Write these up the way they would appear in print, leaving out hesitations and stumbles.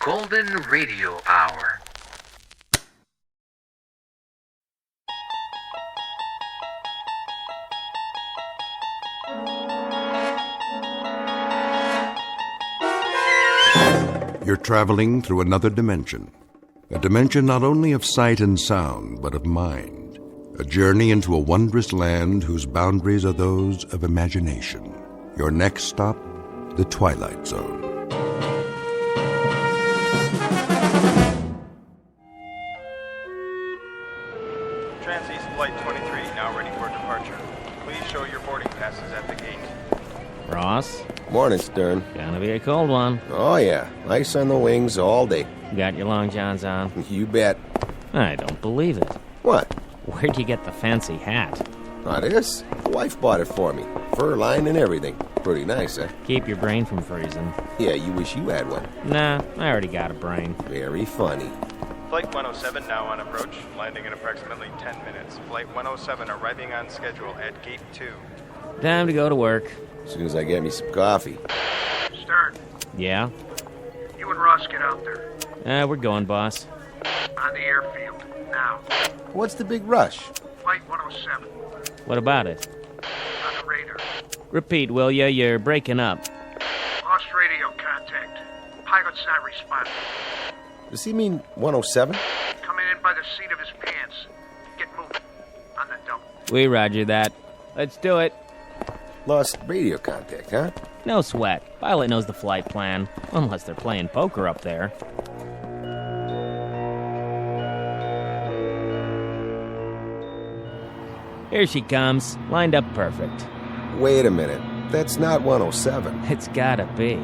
Golden Radio Hour. You're traveling through another dimension. A dimension not only of sight and sound, but of mind. A journey into a wondrous land whose boundaries are those of imagination. Your next stop, the Twilight Zone. Transeast Flight 23, now ready for departure. Please show your boarding passes at the gate. Ross? Morning, Stern. Gonna be a cold one. Oh, yeah. Ice on the wings all day. Got your long johns on? You bet. I don't believe it. What? Where'd you get the fancy hat? Not this. The wife bought it for me. Fur line and everything. Pretty nice, eh? Keep your brain from freezing. Yeah, you wish you had one. Nah, I already got a brain. Very funny. Flight 107 now on approach, landing in approximately 10 minutes. Flight 107 arriving on schedule at Gate 2. Time to go to work. As soon as I get me some coffee. Stern, Yeah? you and Ross get out there. We're going, boss. On the airfield. Now. What's the big rush? Flight 107. What about it? On the radar. Repeat, will ya? You're breaking up. Lost radio contact. Pilot's not responding. Does he mean 107? Coming in by the seat of his pants. Get moving. On the dump. We roger that. Let's do it. Lost radio contact, huh? No sweat. Pilot knows the flight plan. Unless they're playing poker up there. Here she comes. Lined up perfect. Wait a minute. That's not 107. It's gotta be.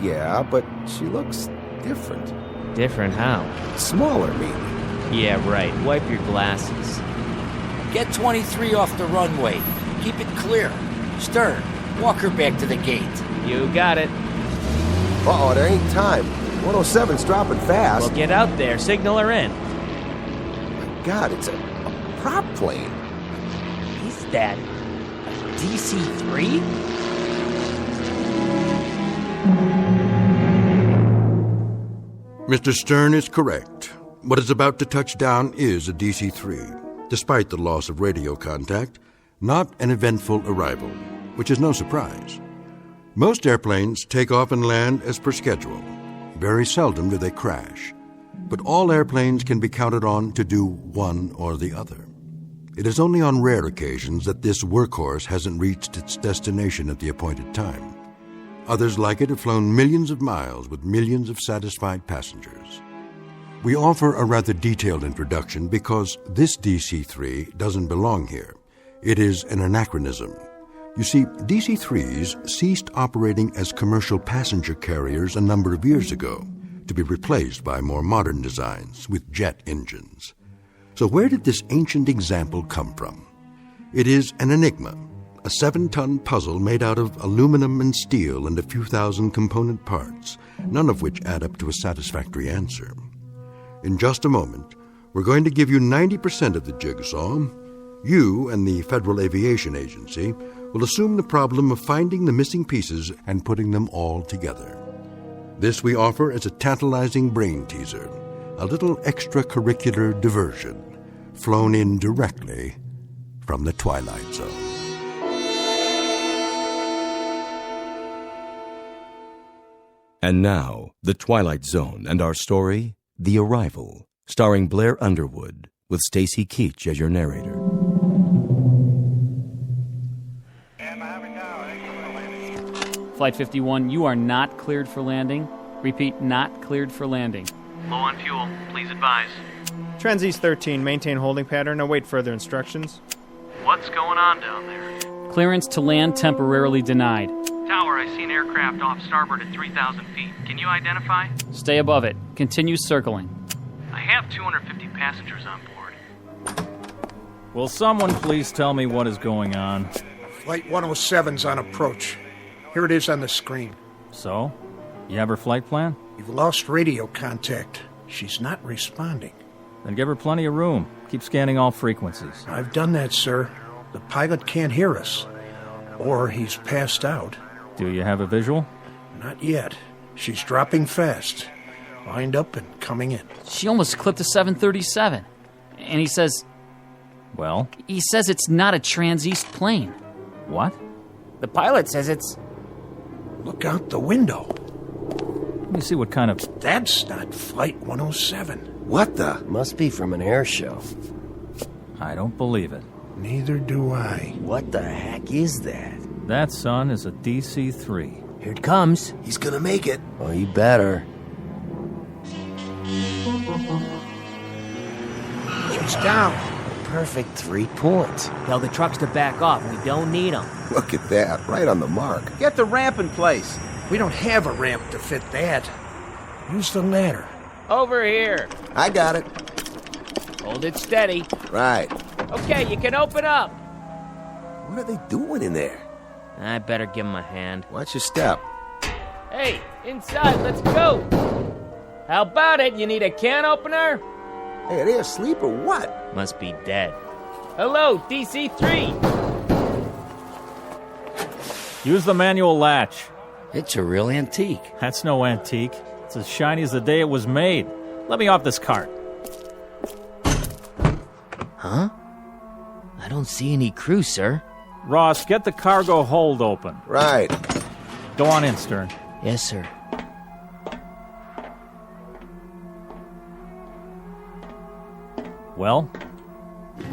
Yeah, but she looks different. Different how? Smaller, maybe. Yeah, right. Wipe your glasses. Get 23 off the runway. Keep it clear. Stern, walk her back to the gate. You got it. Uh-oh, there ain't time. 107's dropping fast. Well, get out there. Signal her in. My God, it's a prop plane. Is that a DC-3? Mr. Stern is correct. What is about to touch down is a DC-3. Despite the loss of radio contact, not an eventful arrival, which is no surprise. Most airplanes take off and land as per schedule. Very seldom do they crash. But all airplanes can be counted on to do one or the other. It is only on rare occasions that this workhorse hasn't reached its destination at the appointed time. Others like it have flown millions of miles with millions of satisfied passengers. We offer a rather detailed introduction because this DC-3 doesn't belong here. It is an anachronism. You see, DC-3s ceased operating as commercial passenger carriers a number of years ago to be replaced by more modern designs with jet engines. So where did this ancient example come from? It is an enigma, a 7-ton puzzle made out of aluminum and steel and a few thousand component parts, none of which add up to a satisfactory answer. In just a moment, we're going to give you 90% of the jigsaw. You and the Federal Aviation Agency will assume the problem of finding the missing pieces and putting them all together. This we offer as a tantalizing brain teaser, a little extracurricular diversion, flown in directly from the Twilight Zone. And now, The Twilight Zone and our story, The Arrival, starring Blair Underwood, with Stacy Keach as your narrator. Flight 51, you are not cleared for landing. Repeat, not cleared for landing. Low on fuel. Please advise. Transeast 13, maintain holding pattern. Await further instructions. What's going on down there? Clearance to land temporarily denied. Tower, I see an aircraft off starboard at 3,000 feet. Can you identify? Stay above it. Continue circling. I have 250 passengers on board. Will someone please tell me what is going on? Flight 107's on approach. Here it is on the screen. So? You have her flight plan? You've lost radio contact. She's not responding. Then give her plenty of room. Keep scanning all frequencies. I've done that, sir. The pilot can't hear us. Or he's passed out. Do you have a visual? Not yet. She's dropping fast. lined up and coming in. She almost clipped a 737. And he says... Well? He says it's not a Trans-East plane. What? The pilot says it's... Look out the window. Let me see what kind of... That's not Flight 107. What the? Must be from an air show. I don't believe it. Neither do I. What the heck is that? That, son, is a DC-3. Here it comes. He's gonna make it. Oh, you better. She's down. Perfect 3 points. Tell the trucks to back off. We don't need them. Look at that, right on the mark. Get the ramp in place. We don't have a ramp to fit that. Use the ladder. Over here. I got it. Hold it steady. Right. Okay, you can open up. What are they doing in there? I better give him a hand. Watch your step. Hey, inside, let's go. How about it? You need a can opener? Hey, are they asleep or what? Must be dead. Hello, DC-3. Use the manual latch. It's a real antique. That's no antique. It's as shiny as the day it was made. Let me off this cart. Huh? I don't see any crew, sir. Ross, get the cargo hold open. Right. Go on in, Stern. Yes, sir. Well?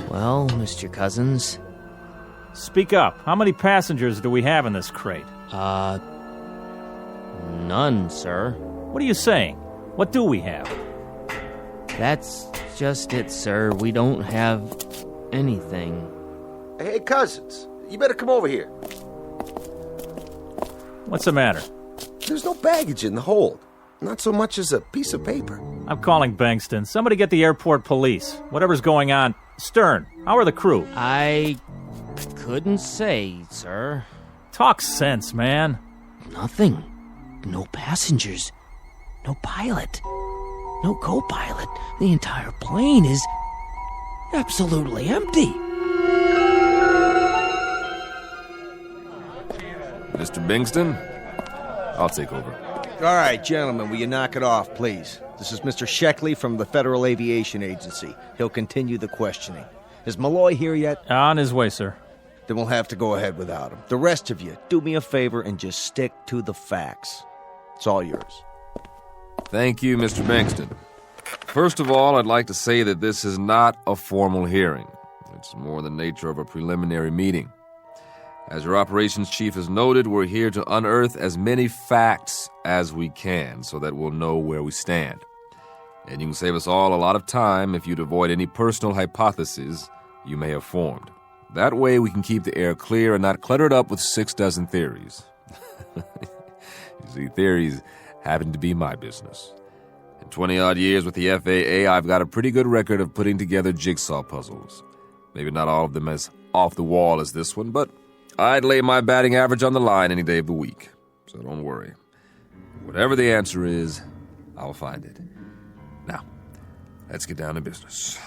Well, Mr. Cousins. Speak up. How many passengers do we have in this crate? None, sir. What are you saying? What do we have? That's just it, sir. We don't have anything. Hey, Cousins, you better come over here. What's the matter? There's no baggage in the hold. Not so much as a piece of paper. I'm calling Bankston. Somebody get the airport police. Whatever's going on. Stern, how are the crew? I couldn't say, sir. Talk sense, man. Nothing. No passengers. No pilot. No co-pilot. The entire plane is absolutely empty. Mr. Bingston, I'll take over. All right, gentlemen, will you knock it off, please? This is Mr. Sheckley from the Federal Aviation Agency. He'll continue the questioning. Is Malloy here yet? On his way, sir. Then we'll have to go ahead without him. The rest of you, do me a favor and just stick to the facts. It's all yours. Thank you, Mr. Bankston. First of all, I'd like to say that this is not a formal hearing. It's more the nature of a preliminary meeting. As your operations chief has noted, we're here to unearth as many facts as we can so that we'll know where we stand. And you can save us all a lot of time if you'd avoid any personal hypotheses you may have formed. That way we can keep the air clear and not clutter it up with 6 dozen theories. You see, theories happen to be my business. In 20-odd years with the FAA, I've got a pretty good record of putting together jigsaw puzzles. Maybe not all of them as off the wall as this one, but I'd lay my batting average on the line any day of the week. So don't worry. Whatever the answer is, I'll find it. Now, let's get down to business.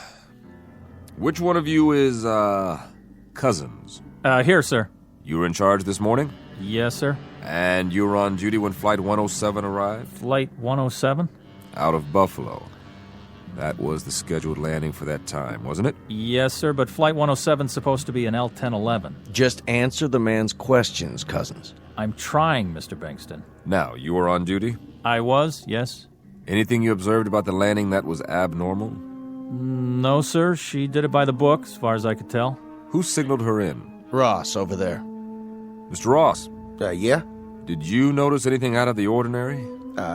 Which one of you is, Cousins? Here, sir. You were in charge this morning? Yes, sir. And you were on duty when Flight 107 arrived? Flight 107? Out of Buffalo. That was the scheduled landing for that time, wasn't it? Yes, sir, but Flight 107's supposed to be an L-1011. Just answer the man's questions, Cousins. I'm trying, Mr. Bankston. Now, you were on duty? I was, yes. Anything you observed about the landing that was abnormal? No, sir. She did it by the book, as far as I could tell. Who signaled her in? Ross, over there. Mr. Ross? Yeah? Did you notice anything out of the ordinary?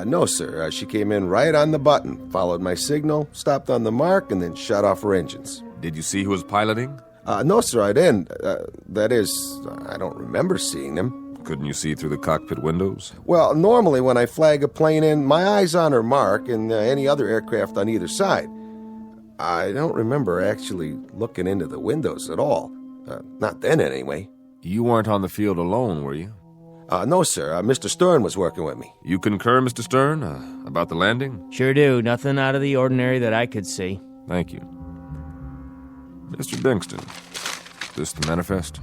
No, sir. She came in right on the button, followed my signal, stopped on the mark, and then shut off her engines. Did you see who was piloting? No, sir, I didn't. That is, I don't remember seeing them. Couldn't you see through the cockpit windows? Well, normally when I flag a plane in, my eye's on her mark and any other aircraft on either side. I don't remember actually looking into the windows at all. Not then, anyway. You weren't on the field alone, were you? No, sir. Mr. Stern was working with me. You concur, Mr. Stern, about the landing? Sure do. Nothing out of the ordinary that I could see. Thank you. Mr. Bingston, this the manifest?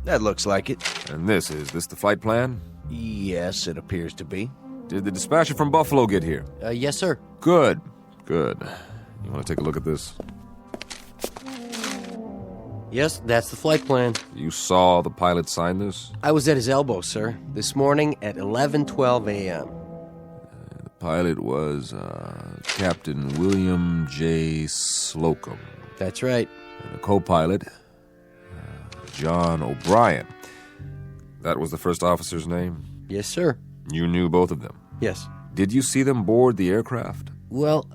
That looks like it. And is this the flight plan? Yes, it appears to be. Did the dispatcher from Buffalo get here? Yes, sir. Good. Good. You want to take a look at this? Yes, that's the flight plan. You saw the pilot sign this? I was at his elbow, sir, this morning at 11:12 a.m. The pilot was Captain William J. Slocum. That's right. And the co-pilot, John O'Brien. That was the first officer's name? Yes, sir. You knew both of them? Yes. Did you see them board the aircraft? Well,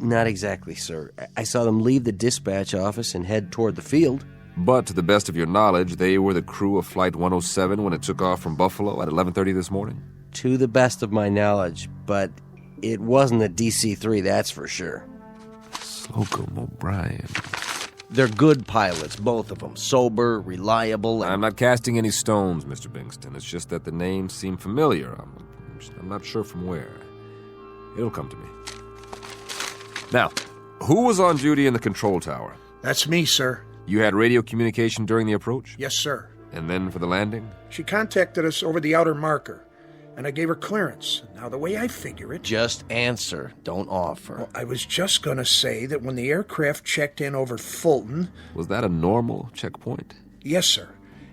not exactly, sir. I saw them leave the dispatch office and head toward the field. But to the best of your knowledge, they were the crew of Flight 107 when it took off from Buffalo at 11:30 this morning? To the best of my knowledge, but it wasn't a DC-3, that's for sure. Slocum, O'Brien. They're good pilots, both of them. Sober, reliable, and... I'm not casting any stones, Mr. Bingston. It's just that the names seem familiar. I'm not sure from where. It'll come to me. Now, who was on duty in the control tower? That's me, sir. You had radio communication during the approach? Yes, sir. And then for the landing? She contacted us over the outer marker, and I gave her clearance. Now, the way I figure it... Just answer. Don't offer. Well, I was just going to say that when the aircraft checked in over Fulton... Was that a normal checkpoint? Yes, sir.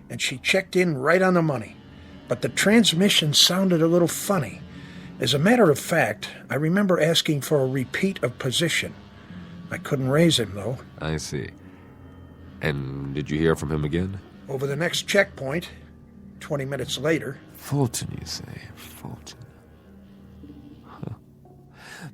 And she checked in right on the money. But the transmission sounded a little funny. As a matter of fact, I remember asking for a repeat of position. I couldn't raise him, though. I see. And did you hear from him again? Over the next checkpoint, 20 minutes later... Fulton, you say? Fulton. Huh.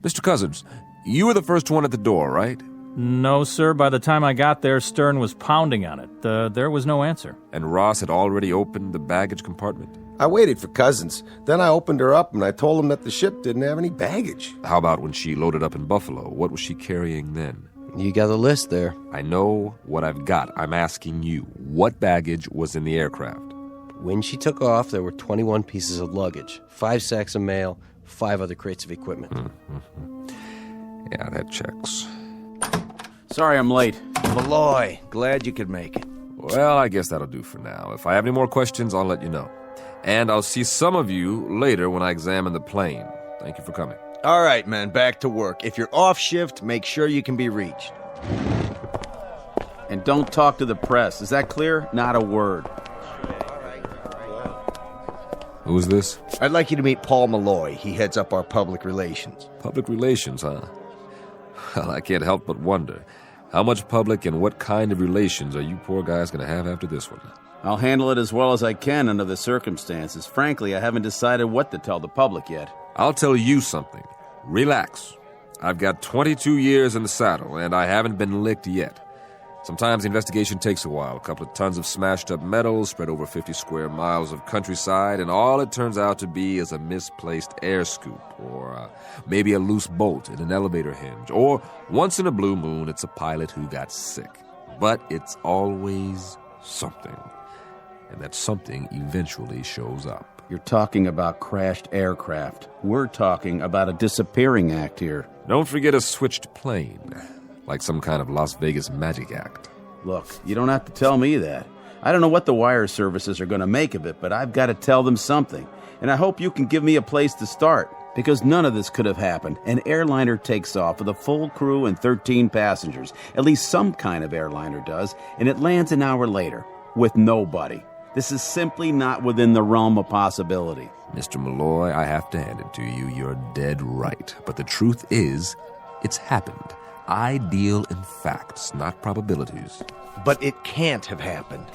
Mr. Cousins, you were the first one at the door, right? No, sir. By the time I got there, Stern was pounding on it. There was no answer. And Ross had already opened the baggage compartment? I waited for Cousins. Then I opened her up and I told him that the ship didn't have any baggage. How about when she loaded up in Buffalo? What was she carrying then? You got a list there. I know what I've got. I'm asking you, what baggage was in the aircraft? When she took off, there were 21 pieces of luggage, 5 sacks of mail, 5 other crates of equipment. Mm-hmm. Yeah, that checks. Sorry I'm late. Malloy, glad you could make it. Well, I guess that'll do for now. If I have any more questions, I'll let you know. And I'll see some of you later when I examine the plane. Thank you for coming. All right, man, back to work. If you're off shift, make sure you can be reached. And don't talk to the press. Is that clear? Not a word. Who's this? I'd like you to meet Paul Malloy. He heads up our public relations. Public relations, huh? Well, I can't help but wonder. How much public and what kind of relations are you poor guys going to have after this one? I'll handle it as well as I can under the circumstances. Frankly, I haven't decided what to tell the public yet. I'll tell you something. Relax. I've got 22 years in the saddle, and I haven't been licked yet. Sometimes the investigation takes a while. A couple of tons of smashed up metal spread over 50 square miles of countryside, and all it turns out to be is a misplaced air scoop, or maybe a loose bolt in an elevator hinge, or once in a blue moon, it's a pilot who got sick. But it's always something. And that something eventually shows up. You're talking about crashed aircraft. We're talking about a disappearing act here. Don't forget a switched plane. Like some kind of Las Vegas magic act. Look, you don't have to tell me that. I don't know what the wire services are going to make of it, but I've got to tell them something. And I hope you can give me a place to start. Because none of this could have happened. An airliner takes off with a full crew and 13 passengers. At least some kind of airliner does. And it lands an hour later with nobody. This is simply not within the realm of possibility. Mr. Malloy, I have to hand it to you. You're dead right. But the truth is, it's happened. I deal in facts, not probabilities. But it can't have happened.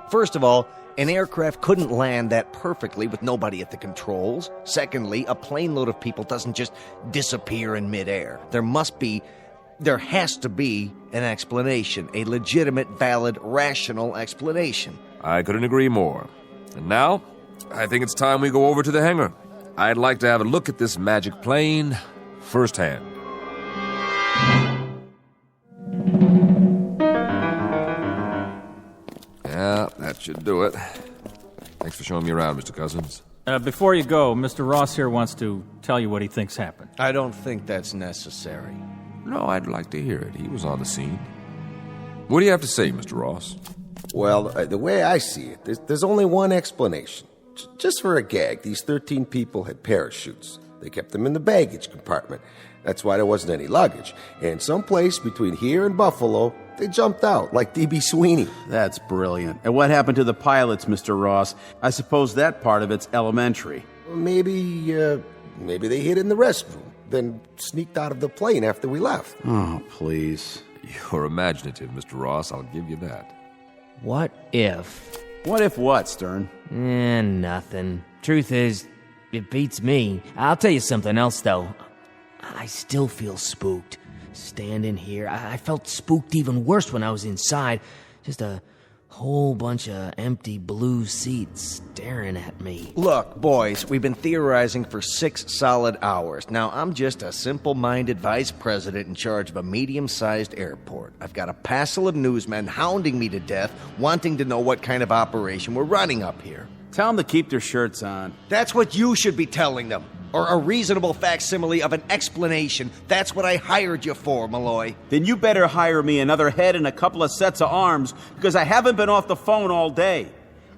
First of all, an aircraft couldn't land that perfectly with nobody at the controls. Secondly, a plane load of people doesn't just disappear in midair. There has to be an explanation, a legitimate, valid, rational explanation. I couldn't agree more. And now, I think it's time we go over to the hangar. I'd like to have a look at this magic plane firsthand. Yeah, that should do it. Thanks for showing me around, Mr. Cousins. Before you go, Mr. Ross here wants to tell you what he thinks happened. I don't think that's necessary. No, I'd like to hear it. He was on the scene. What do you have to say, Mr. Ross? Well, the way I see it, there's only one explanation. Just for a gag, these 13 people had parachutes. They kept them in the baggage compartment. That's why there wasn't any luggage. And someplace between here and Buffalo, they jumped out, like D.B. Sweeney. That's brilliant. And what happened to the pilots, Mr. Ross? I suppose that part of it's elementary. Maybe they hid in the restroom, then sneaked out of the plane after we left. Oh, please. You're imaginative, Mr. Ross. I'll give you that. What if? What if what, Stern? Nothing. Truth is, it beats me. I'll tell you something else, though. I still feel spooked. Standing here, I felt spooked even worse when I was inside. Just a whole bunch of empty blue seats staring at me. Look, boys, we've been theorizing for 6 solid hours. Now, I'm just a simple-minded vice president in charge of a medium-sized airport. I've got a passel of newsmen hounding me to death, wanting to know what kind of operation we're running up here. Tell them to keep their shirts on. That's what you should be telling them. Or a reasonable facsimile of an explanation. That's what I hired you for, Malloy. Then you better hire me another head and a couple of sets of arms, because I haven't been off the phone all day.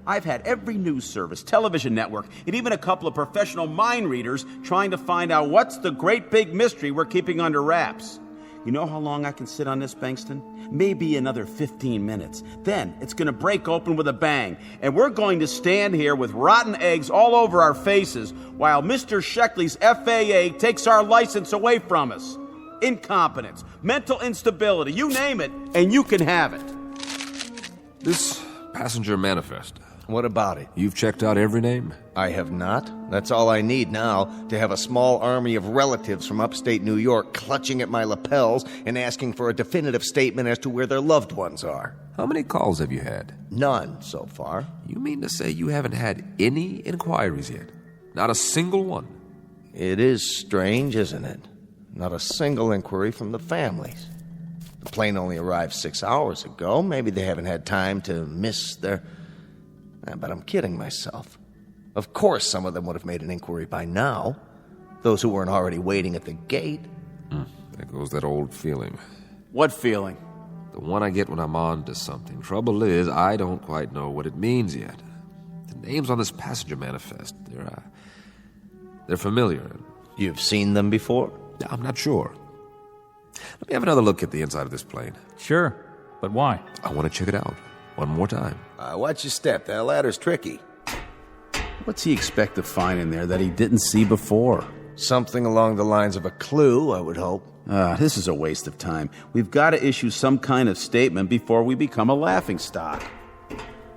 I've had every news service, television network, and even a couple of professional mind readers trying to find out what's the great big mystery we're keeping under wraps. You know how long I can sit on this, Bankston? Maybe another 15 minutes. Then it's going to break open with a bang, and we're going to stand here with rotten eggs all over our faces while Mr. Sheckley's FAA takes our license away from us. Incompetence, mental instability, you name it, and you can have it. This passenger manifest. What about it? You've checked out every name? I have not. That's all I need now, to have a small army of relatives from upstate New York clutching at my lapels and asking for a definitive statement as to where their loved ones are. How many calls have you had? None so far. You mean to say you haven't had any inquiries yet? Not a single one? It is strange, isn't it? Not a single inquiry from the families. The plane only arrived 6 hours ago. Maybe they haven't had time to miss their... But I'm kidding myself. Of course some of them would have made an inquiry by now. Those who weren't already waiting at the gate. There goes that old feeling. What feeling? The one I get when I'm on to something. Trouble is, I don't quite know what it means yet. The names on this passenger manifest, they're familiar. You've seen them before? I'm not sure. Let me have another look at the inside of this plane. Sure, but why? I want to check it out. One more time. Watch your step. That ladder's tricky. What's he expect to find in there that he didn't see before? Something along the lines of a clue, I would hope. This is a waste of time. We've got to issue some kind of statement before we become a laughingstock.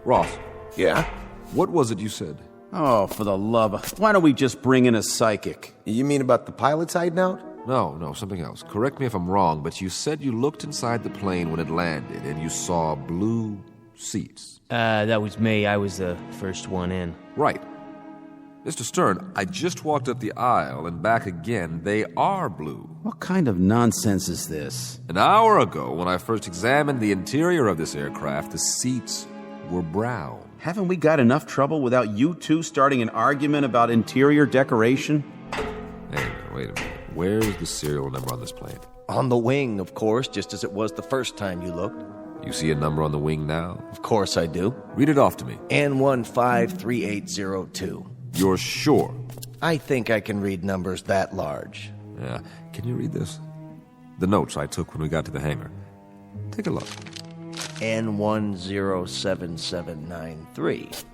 Ross. Yeah? What was it you said? Oh, for the love of... Why don't we just bring in a psychic? You mean about the pilot's hiding out? No, something else. Correct me if I'm wrong, but you said you looked inside the plane when it landed and you saw blue seats. That was me. I was the first one in. Right. Mr. Stern, I just walked up the aisle and back again. They are blue. What kind of nonsense is this? An hour ago, when I first examined the interior of this aircraft, the seats were brown. Haven't we got enough trouble without you two starting an argument about interior decoration? Hey, wait a minute. Where's the serial number on this plane? On the wing, of course, just as it was the first time you looked. You see a number on the wing now? Of course I do. Read it off to me. N153802. You're sure? I think I can read numbers that large. Yeah. Can you read this? The notes I took when we got to the hangar. Take a look. N107793.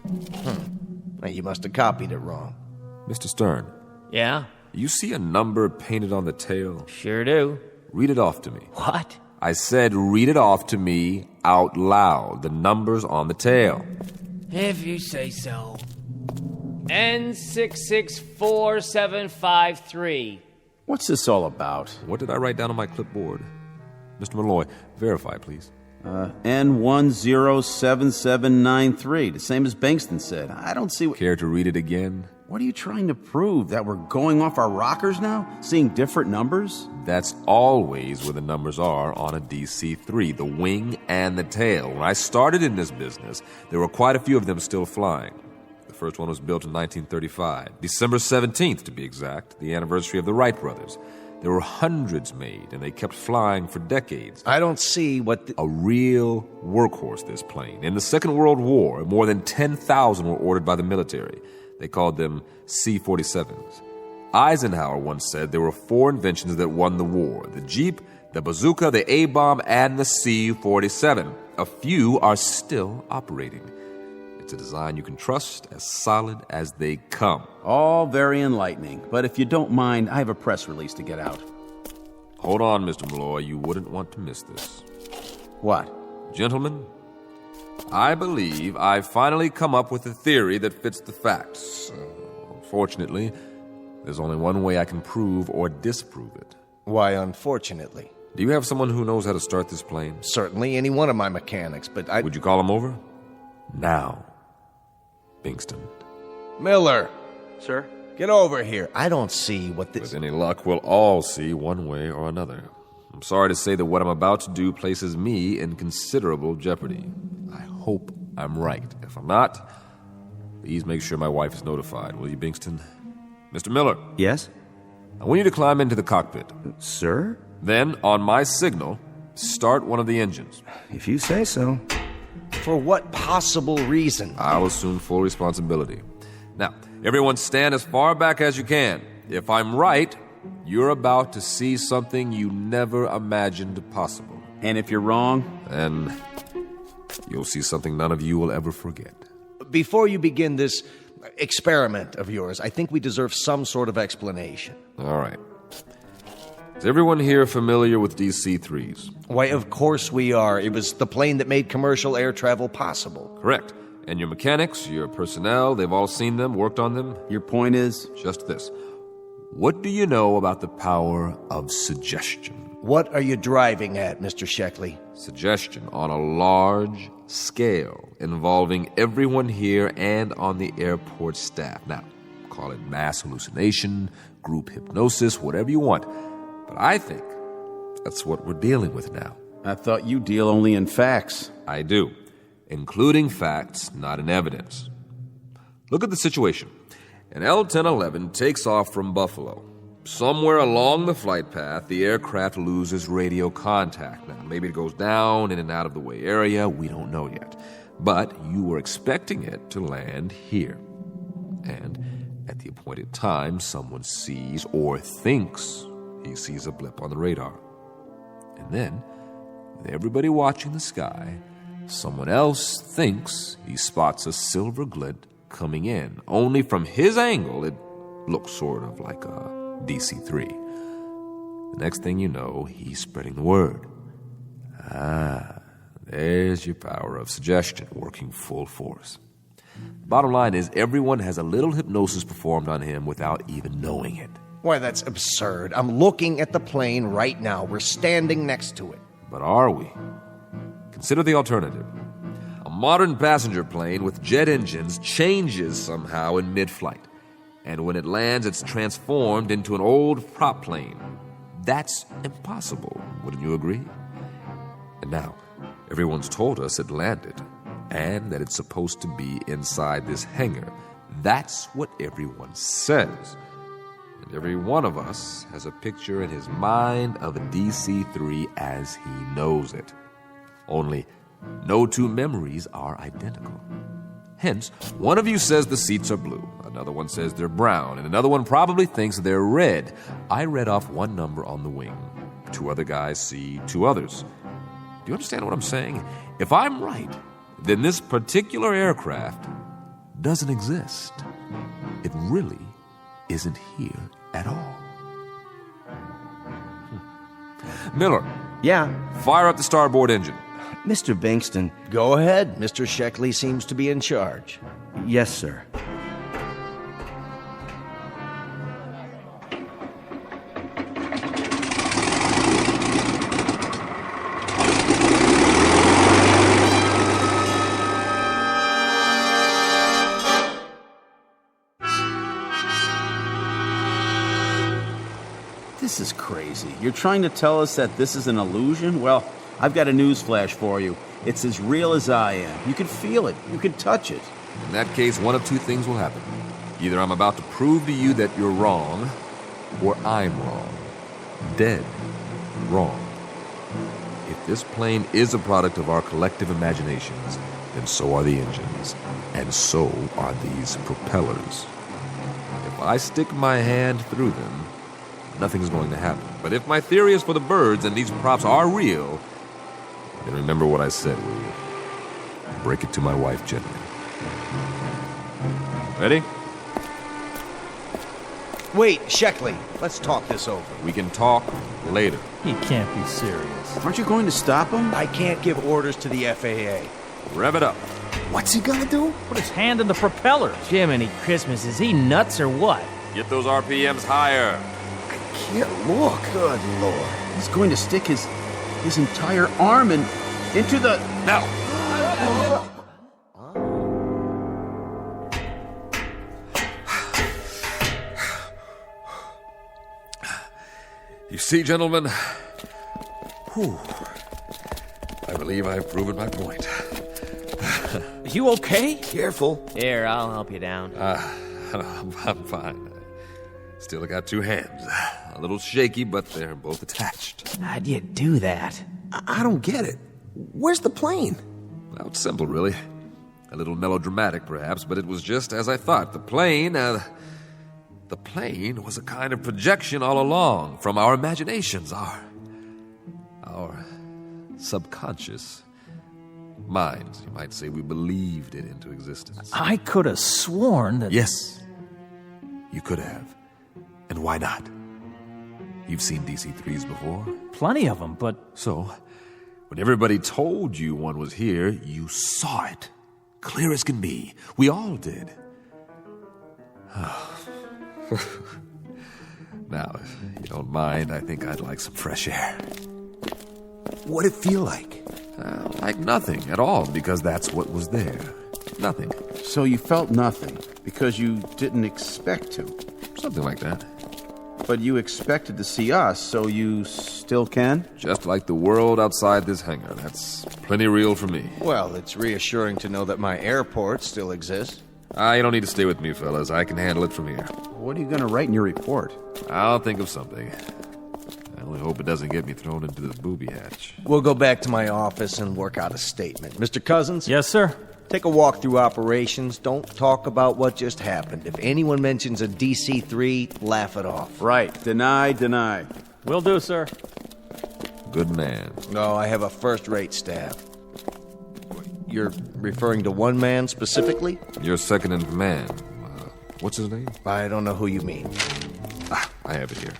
Now, you must have copied it wrong. Mr. Stern. Yeah? You see a number painted on the tail? Sure do. Read it off to me. What? I said read it off to me out loud. The numbers on the tail. If you say so. N664753. What's this all about? What did I write down on my clipboard? Mr. Malloy, verify, please. N107793, the same as Bankston said. I don't see what... Care to read it again? What are you trying to prove? That we're going off our rockers now? Seeing different numbers? That's always where the numbers are on a DC-3, the wing and the tail. When I started in this business, there were quite a few of them still flying. The first one was built in 1935, December 17th to be exact, the anniversary of the Wright brothers. There were hundreds made, and they kept flying for decades. I don't see what... A real workhorse, this plane. In the Second World War, more than 10,000 were ordered by the military. They called them C-47s. Eisenhower once said there were 4 inventions that won the war: the Jeep, the bazooka, the A-bomb, and the C-47. A few are still operating. It's a design you can trust, as solid as they come. All very enlightening, but if you don't mind, I have a press release to get out. Hold on, Mr. Malloy. You wouldn't want to miss this. What? Gentlemen, I believe I've finally come up with a theory that fits the facts. Unfortunately, there's only one way I can prove or disprove it. Why, unfortunately? Do you have someone who knows how to start this plane? Certainly any one of my mechanics, but Would you call him over? Now, Bingston. Miller! Sir? Get over here. I don't see what this... With any luck, we'll all see one way or another. I'm sorry to say that what I'm about to do places me in considerable jeopardy. I hope I'm right. If I'm not, please make sure my wife is notified, will you, Bingston? Mr. Miller. Yes? I want you to climb into the cockpit. Sir? Then, on my signal, start one of the engines. If you say so. For what possible reason? I'll assume full responsibility. Now, everyone stand as far back as you can. If I'm right, you're about to see something you never imagined possible. And if you're wrong? Then you'll see something none of you will ever forget. Before you begin this experiment of yours, I think we deserve some sort of explanation. All right. Is everyone here familiar with DC-3s? Why, of course we are. It was the plane that made commercial air travel possible. Correct. And your mechanics, your personnel, they've all seen them, worked on them? Your point is? Just this. What do you know about the power of suggestion? What are you driving at, Mr. Sheckley? Suggestion on a large scale involving everyone here and on the airport staff. Now, call it mass hallucination, group hypnosis, whatever you want. But I think that's what we're dealing with now. I thought you deal only in facts. I do, including facts, not in evidence. Look at the situation. An L-1011 takes off from Buffalo. Somewhere along the flight path, the aircraft loses radio contact. Now, maybe it goes down in an out-of-the-way area. We don't know yet. But you were expecting it to land here. And at the appointed time, someone sees or thinks he sees a blip on the radar. And then, with everybody watching the sky, someone else thinks he spots a silver glint coming in. Only from his angle, it looks sort of like a DC-3. The next thing you know, he's spreading the word. There's your power of suggestion working full force. Bottom line is, everyone has a little hypnosis performed on him without even knowing it. Why, that's absurd. I'm looking at the plane right now. We're standing next to it. But are we? Consider the alternative. A modern passenger plane with jet engines changes somehow in mid-flight. And when it lands, it's transformed into an old prop plane. That's impossible, wouldn't you agree? And now, everyone's told us it landed, and that it's supposed to be inside this hangar. That's what everyone says. And every one of us has a picture in his mind of a DC-3 as he knows it. Only no two memories are identical. Hence, one of you says the seats are blue, another one says they're brown, and another one probably thinks they're red. I read off one number on the wing. 2 other guys see 2 others. Do you understand what I'm saying? If I'm right, then this particular aircraft doesn't exist. It really isn't here at all. Miller. Yeah? Fire up the starboard engine. Mr. Bingston. Go ahead. Mr. Sheckley seems to be in charge. Yes, sir. This is crazy. You're trying to tell us that this is an illusion? Well, I've got a news flash for you. It's as real as I am. You can feel it. You can touch it. In that case, one of 2 things will happen. Either I'm about to prove to you that you're wrong, or I'm wrong. Dead wrong. If this plane is a product of our collective imaginations, then so are the engines, and so are these propellers. If I stick my hand through them, nothing's going to happen. But if my theory is for the birds and these props are real, then remember what I said, will you? Break it to my wife gently. Ready? Wait, Sheckley, let's talk this over. We can talk later. He can't be serious. Aren't you going to stop him? I can't give orders to the FAA. Rev it up. What's he gonna do? Put his hand in the propellers. Jiminy Christmas, is he nuts or what? Get those RPMs higher. Can't look. Good Lord. He's going to stick his entire arm into the... Now! You see, gentlemen, I believe I've proven my point. Are you okay? Careful. Here, I'll help you down. I'm fine. Still got two hands. A little shaky, but they're both attached. How'd you do that? I don't get it. Where's the plane? Well, it's simple, really. A little melodramatic, perhaps, but it was just as I thought. The plane was a kind of projection all along from our imaginations, our subconscious minds. You might say we believed it into existence. I could have sworn that... Yes, you could have. And why not? You've seen DC-3s before? Plenty of them, but... So, when everybody told you one was here, you saw it. Clear as can be. We all did. Now, if you don't mind, I think I'd like some fresh air. What'd it feel like? Like nothing at all, because that's what was there. Nothing. So you felt nothing because you didn't expect to. Something like that. But you expected to see us, so you still can? Just like the world outside this hangar. That's plenty real for me. Well, it's reassuring to know that my airport still exists. You don't need to stay with me, fellas. I can handle it from here. What are you going to write in your report? I'll think of something. I only hope it doesn't get me thrown into the booby hatch. We'll go back to my office and work out a statement. Mr. Cousins? Yes, sir? Take a walk through operations. Don't talk about what just happened. If anyone mentions a DC-3, laugh it off. Right. Deny. Will do, sir. Good man. No, I have a first-rate staff. You're referring to one man specifically? Your second in command. What's his name? I don't know who you mean. I have it here.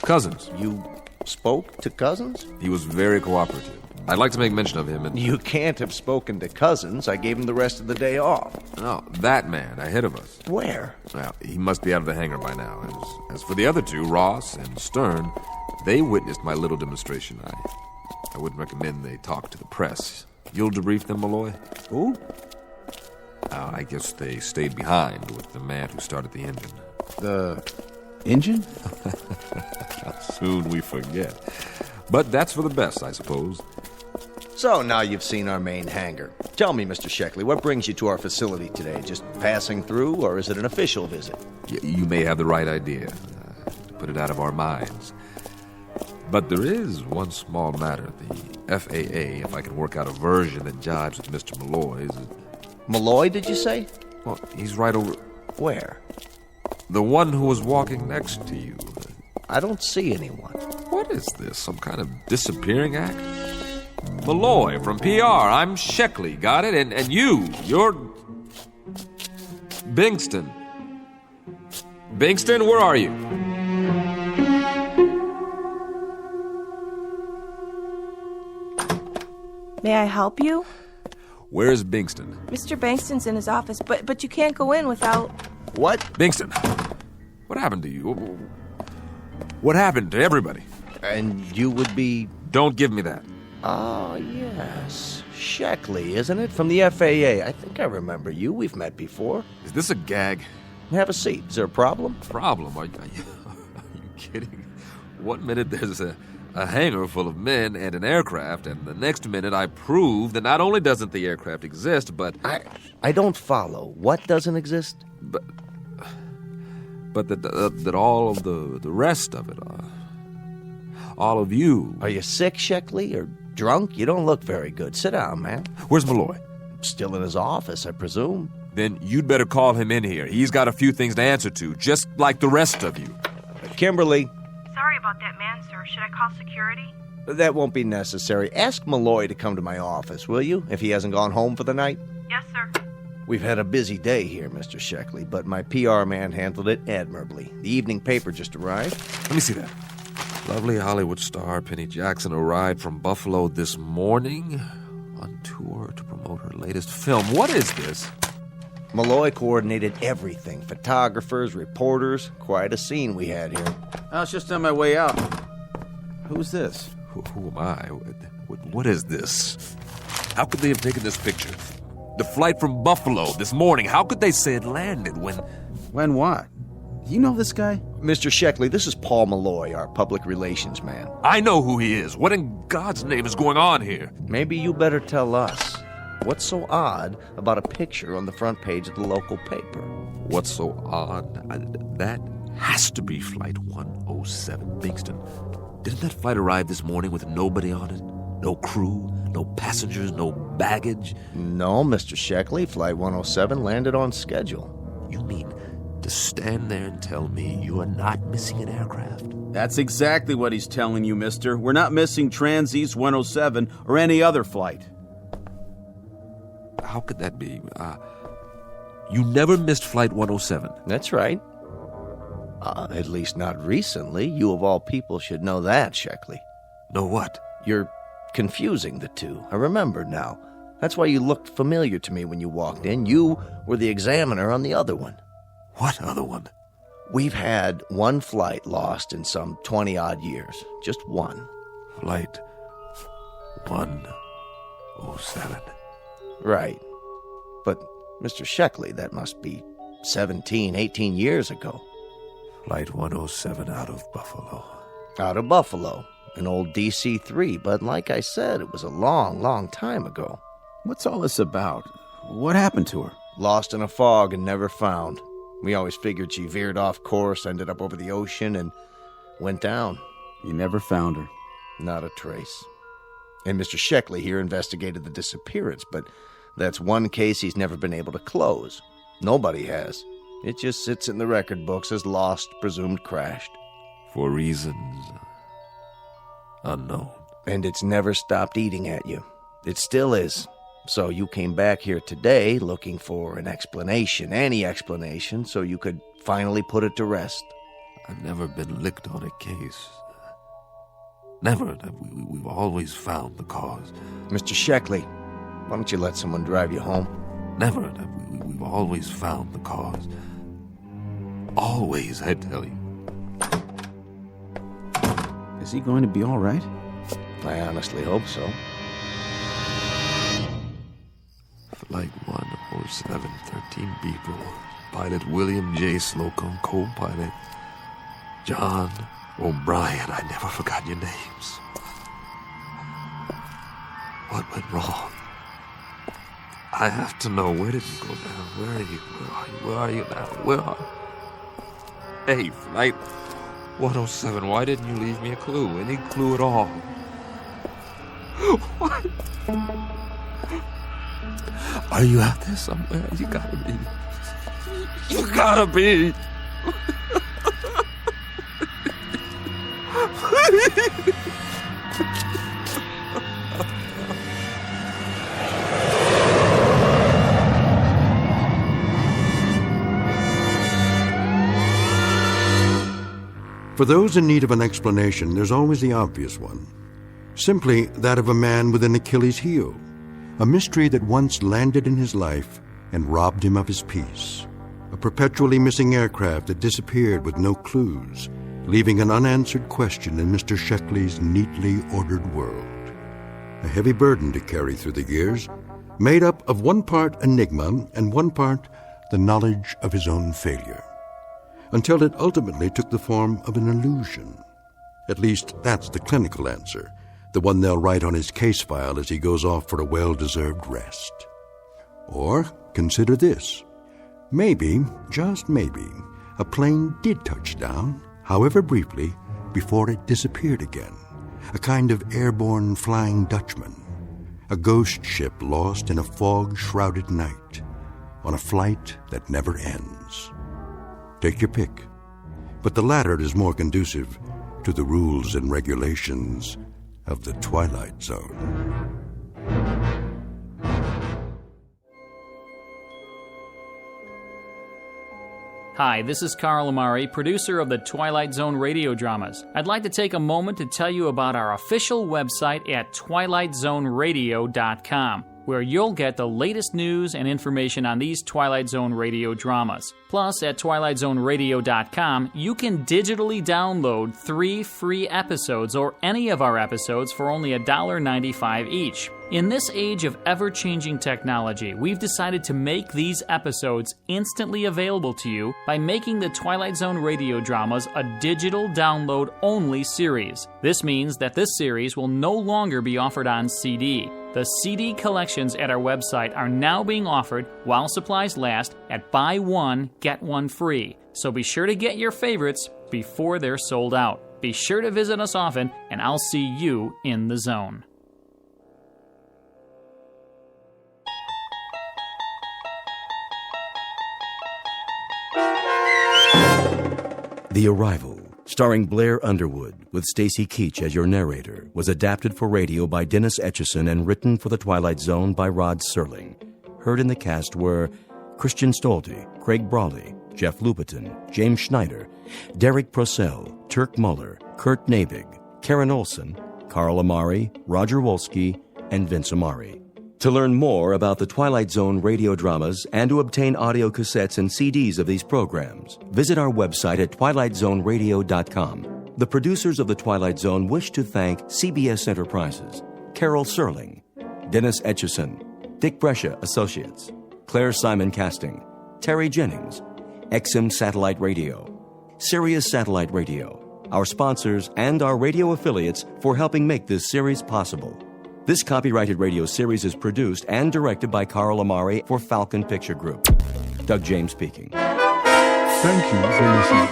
Cousins. You spoke to Cousins? He was very cooperative. I'd like to make mention of him and... You can't have spoken to Cousins. I gave him the rest of the day off. No, that man ahead of us. Where? Well, he must be out of the hangar by now. As for the other two, Ross and Stern, they witnessed my little demonstration. I wouldn't recommend they talk to the press. You'll debrief them, Malloy? Who? I guess they stayed behind with the man who started the engine. The engine? How soon we forget. But that's for the best, I suppose. So now you've seen our main hangar. Tell me, Mr. Sheckley, what brings you to our facility today? Just passing through, or is it an official visit? You may have the right idea, to put it out of our minds. But there is one small matter. The FAA, if I can work out a version that jives with Mr. Malloy's... Malloy, did you say? Well, he's right over... Where? The one who was walking next to you. I don't see anyone. What is this? Some kind of disappearing act? Malloy from PR. I'm Sheckley. Got it? And you're... Bingston. Bingston, where are you? May I help you? Where's Bingston? Mr. Bankston's in his office, but you can't go in without... What? Bingston, what happened to you? What happened to everybody? And you would be... Don't give me that. Oh, yes. Sheckley, isn't it? From the FAA. I think I remember you. We've met before. Is this a gag? Have a seat. Is there a problem? Problem? Are you kidding? One minute there's a hangar full of men and an aircraft, and the next minute I prove that not only doesn't the aircraft exist, but... I don't follow. What doesn't exist? But that all of the rest of it, all of you... Are you sick, Sheckley, or drunk? You don't look very good. Sit down, man. Where's Malloy? Still in his office, I presume. then you'd better call him in here. He's got a few things to answer to, just like the rest of you. Kimberly. Sorry about that man, sir. Should I call security? That won't be necessary. Ask Malloy to come to my office, will you, if he hasn't gone home for the night? Yes, sir. We've had a busy day here, Mr. Sheckley, but my PR man handled it admirably. The evening paper just arrived. Let me see that. Lovely Hollywood star Penny Jackson arrived from Buffalo this morning on tour to promote her latest film. What is this? Malloy coordinated everything. Photographers, reporters. Quite a scene we had here. I was just on my way out. Who's this? Who am I? What is this? How could they have taken this picture? The flight from Buffalo this morning. How could they say it landed when... When what? You know this guy? Mr. Sheckley, this is Paul Malloy, our public relations man. I know who he is. What in God's name is going on here? Maybe you better tell us. What's so odd about a picture on the front page of the local paper? What's so odd? That has to be Flight 107, Bingston. Didn't that flight arrive this morning with nobody on it? No crew, no passengers, no baggage? No, Mr. Sheckley. Flight 107 landed on schedule. You mean to stand there and tell me you are not missing an aircraft? That's exactly what he's telling you, mister. We're not missing Trans-East 107 or any other flight. How could that be? You never missed Flight 107. That's right. At least not recently. You of all people should know that, Sheckley. Know what? You're confusing the two. I remember now. That's why you looked familiar to me when you walked in. You were the examiner on the other one. What other one? We've had one flight lost in some 20-odd years. Just one. Flight 107. Right. But, Mr. Sheckley, that must be 17, 18 years ago. Flight 107 out of Buffalo. Out of Buffalo. An old DC-3, but like I said, it was a long, long time ago. What's all this about? What happened to her? Lost in a fog and never found. We always figured she veered off course, ended up over the ocean, and went down. You never found her? Not a trace. And Mr. Sheckley here investigated the disappearance, but that's one case he's never been able to close. Nobody has. It just sits in the record books as lost, presumed crashed. For reasons unknown. And it's never stopped eating at you. It still is. So you came back here today looking for an explanation, any explanation, so you could finally put it to rest. I've never been licked on a case. Never. We've always found the cause. Mr. Sheckley, why don't you let someone drive you home? Never. We've always found the cause. Always, I tell you. Is he going to be all right? I honestly hope so. Flight 107, 13 people. Pilot William J. Slocum, co-pilot John O'Brien. I never forgot your names. What went wrong? I have to know. Where did you go down? Where are you? Where are you now? Where are you? Hey, Flight 107, why didn't you leave me a clue? Any clue at all? What? Are you out there somewhere? You gotta be. You gotta be. For those in need of an explanation, there's always the obvious one. Simply that of a man with an Achilles heel. A mystery that once landed in his life and robbed him of his peace. A perpetually missing aircraft that disappeared with no clues, leaving an unanswered question in Mr. Sheckley's neatly ordered world. A heavy burden to carry through the years, made up of one part enigma and one part the knowledge of his own failure. Until it ultimately took the form of an illusion. At least that's the clinical answer, the one they'll write on his case file as he goes off for a well-deserved rest. Or consider this. Maybe, just maybe, a plane did touch down, however briefly, before it disappeared again. A kind of airborne Flying Dutchman. A ghost ship lost in a fog-shrouded night. on a flight that never ends. Take your pick, but the latter is more conducive to the rules and regulations of the Twilight Zone. Hi, this is Carl Amari, producer of the Twilight Zone radio dramas. I'd like to take a moment to tell you about our official website at twilightzoneradio.com, where you'll get the latest news and information on these Twilight Zone radio dramas. Plus, at twilightzoneradio.com, you can digitally download 3 free episodes or any of our episodes for only $1.95 each. In this age of ever-changing technology, we've decided to make these episodes instantly available to you by making the Twilight Zone radio dramas a digital download-only series. This means that this series will no longer be offered on CD. The CD collections at our website are now being offered while supplies last at buy one, get one free. So be sure to get your favorites before they're sold out. Be sure to visit us often, and I'll see you in the zone. The Arrival, starring Blair Underwood, with Stacy Keach as your narrator, was adapted for radio by Dennis Etchison and written for The Twilight Zone by Rod Serling. Heard in the cast were Christian Stolte, Craig Brawley, Jeff Lupetin, James Schneider, Derek Procell, Turk Muller, Kurt Nabig, Karen Olson, Carl Amari, Roger Wolski, and Vince Amari. To learn more about the Twilight Zone radio dramas and to obtain audio cassettes and CDs of these programs, visit our website at twilightzoneradio.com. The producers of The Twilight Zone wish to thank CBS Enterprises, Carol Serling, Dennis Etchison, Dick Brescia Associates, Claire Simon Casting, Terry Jennings, XM Satellite Radio, Sirius Satellite Radio, our sponsors, and our radio affiliates for helping make this series possible. This copyrighted radio series is produced and directed by Carl Amari for Falcon Picture Group. Doug James speaking. Thank you for listening.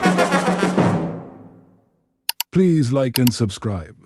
Please like and subscribe.